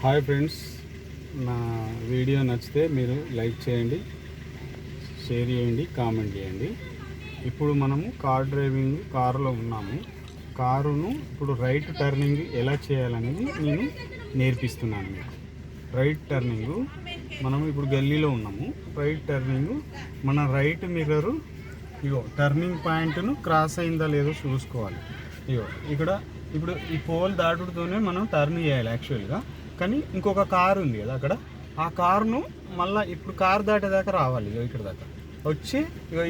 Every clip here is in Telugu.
హాయ్ ఫ్రెండ్స్, నా వీడియో నచ్చితే మీరు లైక్ చేయండి, షేర్ చేయండి, కామెంట్ చేయండి. ఇప్పుడు మనము కారులో ఉన్నాము. కారును ఇప్పుడు రైట్ టర్నింగ్ ఎలా చేయాలనేది నేను నేర్పిస్తున్నాను మీకు. రైట్ టర్నింగ్ మనం ఇప్పుడు గల్లీలో ఉన్నాము. రైట్ టర్నింగ్ మన రైట్ మిర్రరు టర్నింగ్ పాయింట్ను క్రాస్ అయిందా లేదో చూసుకోవాలి. ఇప్పుడు ఈ పోల్ దాటుతూనే మనం టర్న్ చేయాలి యాక్చువల్గా. కానీ ఇంకొక కారు ఉంది కదా అక్కడ, ఆ కారును మళ్ళీ ఇప్పుడు కారు దాటేదాకా రావాలి. ఇక్కడ దాకా వచ్చి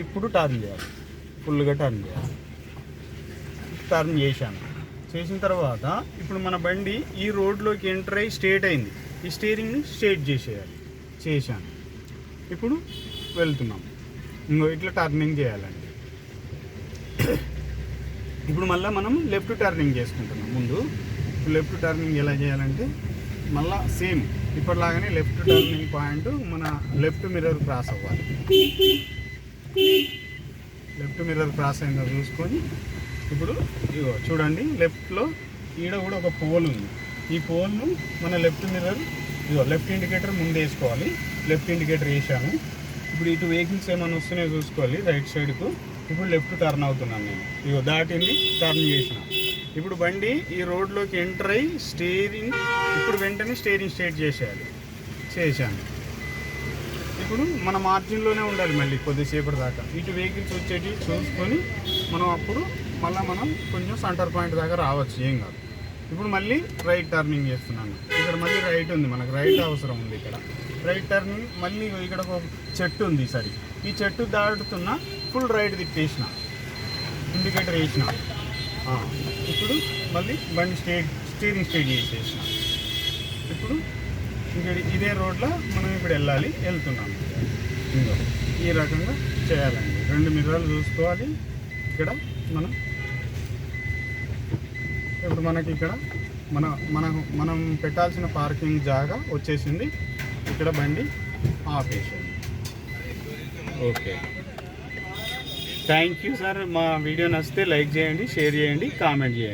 ఇప్పుడు టర్న్ చేయాలి, ఫుల్గా టర్న్ చేయాలి. టర్న్ చేసిన తర్వాత ఇప్పుడు మన బండి ఈ రోడ్లోకి ఎంటర్ అయ్యి స్ట్రేట్ అయింది. ఈ స్టీరింగ్ని స్ట్రేట్ చేశాను. ఇప్పుడు వెళ్తున్నాం. ఇట్లా టర్నింగ్ చేయాలండి. ఇప్పుడు మళ్ళీ మనం లెఫ్ట్ టర్నింగ్ చేసుకుంటున్నాం. ముందు లెఫ్ట్ టర్నింగ్ ఎలా చేయాలంటే మళ్ళీ సేమ్ ఇప్పటిలాగానే లెఫ్ట్ టర్నింగ్ పాయింట్ మన లెఫ్ట్ మిర్రర్ క్రాస్ అవ్వాలి. లెఫ్ట్ మిర్రర్ క్రాస్ అయిందో చూసుకొని ఇప్పుడు చూడండి, లెఫ్ట్లో ఈడ కూడా ఒక పోల్ ఉంది. ఈ పోల్ను మన లెఫ్ట్ మిర్రర్ లెఫ్ట్ ఇండికేటర్ ముందు వేసుకోవాలి. లెఫ్ట్ ఇండికేటర్ వేసాను. ఇప్పుడు ఇటు వెహికల్స్ ఏమైనా వస్తున్నాయో చూసుకోవాలి రైట్ సైడ్కు. ఇప్పుడు లెఫ్ట్ టర్న్ అవుతున్నాను నేను. దాటింది, టర్న్ చేసిన. ఇప్పుడు బండి ఈ రోడ్లోకి ఎంటర్ అయ్యి ఇప్పుడు వెంటనే స్టీరింగ్ స్ట్రేట్ చేశాను. ఇప్పుడు మన మార్జిన్లోనే ఉండాలి మళ్ళీ కొద్దిసేపటి దాకా. ఇటు వెహికల్స్ వచ్చేటి చూసుకొని మనం కొంచెం సెంటర్ పాయింట్ దాకా రావచ్చు, ఏం కాదు. ఇప్పుడు మళ్ళీ రైట్ టర్నింగ్ చేస్తున్నాను. ఇక్కడ మళ్ళీ రైట్ ఉంది, మనకు రైట్ అవసరం ఉంది. ఇక్కడ రైట్ టర్నింగ్ మళ్ళీ ఇక్కడ ఒక చెట్టు ఉంది. సరే, ఈ చెట్టు దాటుతున్న ఫుల్ రైట్ తిప్పేసిన, ఇండికేటర్ వేసిన. ఇప్పుడు మళ్ళీ బండి స్టీరింగ్ స్ట్రేట్ చేసేసిన. ఇప్పుడు ఇక్కడ ఇదే రోడ్లో మనం ఇప్పుడు వెళ్తున్నాము. ఈ రకంగా చేయాలండి. 2 మిర్రర్లు చూసుకోవాలి. ఇక్కడ ఇప్పుడు మనకి ఇక్కడ మనం పెట్టాల్సిన పార్కింగ్ జాగా వచ్చేసింది. ఇక్కడ బండి ఆపేసింది. Okay, thank you sir. మా వీడియో నచ్చితే లైక్ చేయండి, షేర్ చేయండి, కామెంట్ చేయండి.